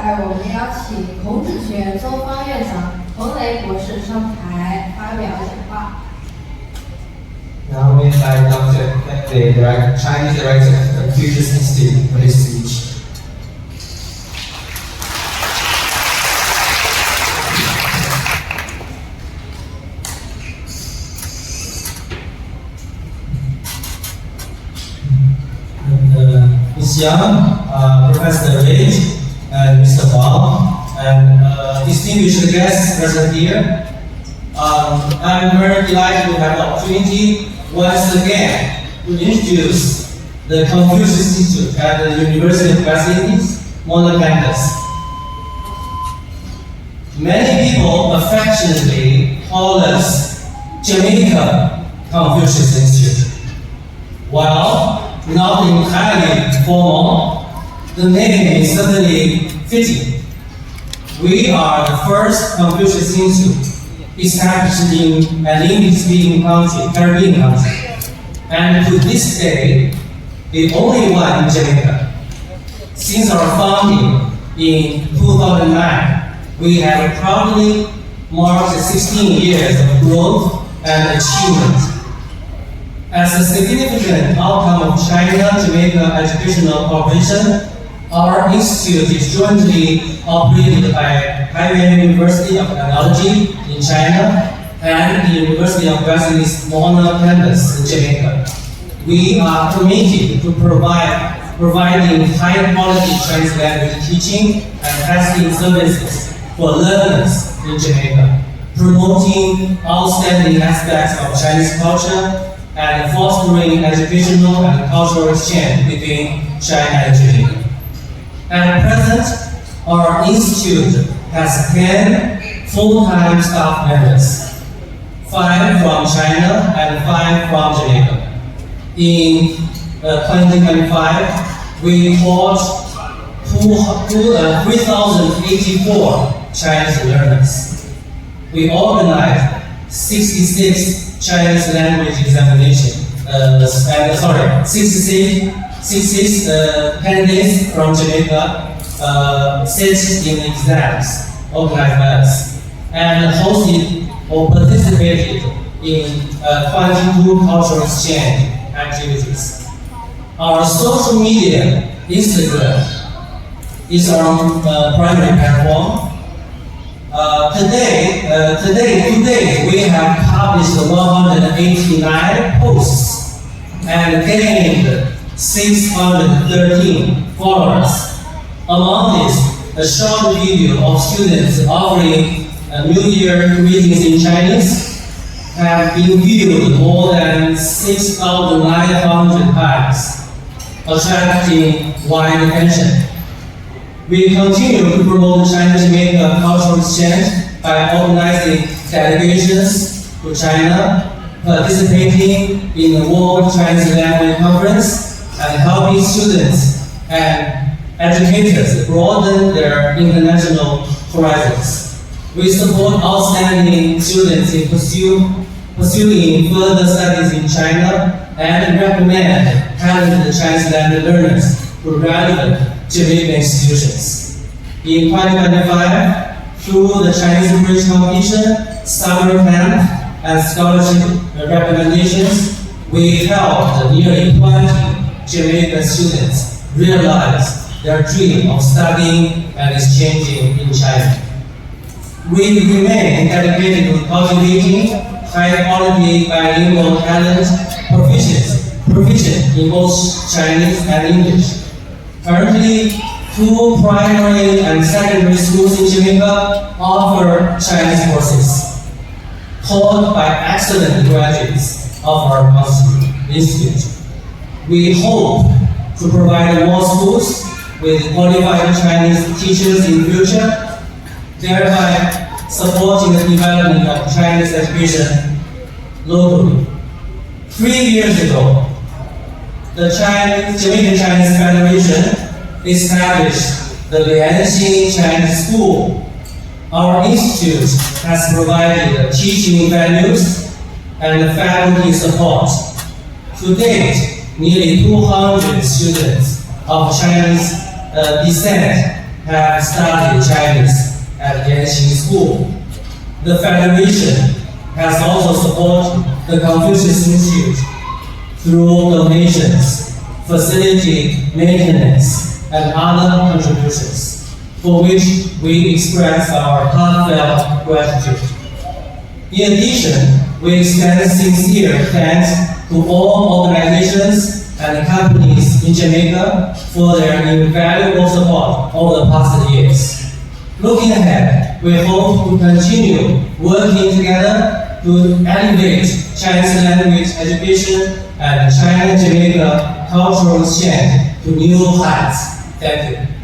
来，我们邀请孔子学院周方院长彭雷博士上台发表讲话。Now we invite Dr. Peng Lei, Chinese Director of the Confucius Institute, for his speech. Ms. Yang, Professor Rage, and Mr. Huang, and distinguished guests present here. I'm very delighted to have the opportunity once again to introduce the Confucius Institute at the University of West Indies, Mono campus. Many people affectionately call us Jamaica Confucius Institute. While not entirely formal, the name is certainly fitting. We are the first Confucius Institute established in an English-speaking country, Caribbean country, and to this day, the only one in Jamaica. Since our founding in 2009, we have proudly marked 16 years of growth and achievement. As a significant outcome of China-Jamaica Educational Cooperation, our institute is jointly operated by Taiwan University of Technology in China and the University of West Indies Mono campus in Jamaica. We are committed to providing high-quality Chinese language teaching and testing services for learners in Jamaica, promoting outstanding aspects of Chinese culture and fostering educational and cultural exchange between China and Jamaica. At present, our institute has 10 full-time staff members, 5 from China and 5 from Jamaica. In 2025, we taught 3,084 Chinese learners. We organized 66 Chinese language examination, 66 candidates from Jamaica sit in exams organized by us and hosted or participated in 22 cultural exchange activities. Our social media, Instagram, is our primary platform. Today, we have published 189 posts and gained 613 followers. Among these, a short video of students offering New Year greetings in Chinese have been viewed more than 6,900 times, attracting wide attention. We continue to promote China-Jamaica cultural exchange by organizing delegations to China, participating in the World Chinese Language Conference, and helping students and educators broaden their international horizons. We support outstanding students in pursuing further studies in China and recommend talented Chinese language learners to relevant Jamaican institutions. In 2025, through the Chinese Bridge Competition, summer camp, and scholarship recommendations, we helped nearly 20 Jamaican students realize their dream of studying and exchanging in China. We remain dedicated to cultivating high-quality bilingual talent proficient in both Chinese and English. Currently, 2 primary and secondary schools in Jamaica offer Chinese courses, taught by excellent graduates of our institute. We hope to provide more schools with qualified Chinese teachers in the future, thereby supporting the development of Chinese education locally. 3 years ago, the Jamaican Chinese Federation established the Lianxin Chinese School. Our institute has provided teaching venues and faculty support. To date, nearly 200 students of Chinese descent have studied Chinese at Yanxing School. The Federation has also supported the Confucius Institute through donations, facility maintenance, and other contributions, for which we express our heartfelt gratitude. In addition, we extend sincere thanks to all organizations and companies in Jamaica for their invaluable support over the past years. Looking ahead, we hope to continue working together to elevate Chinese language education and China-Jamaica cultural exchange to new heights. Thank you.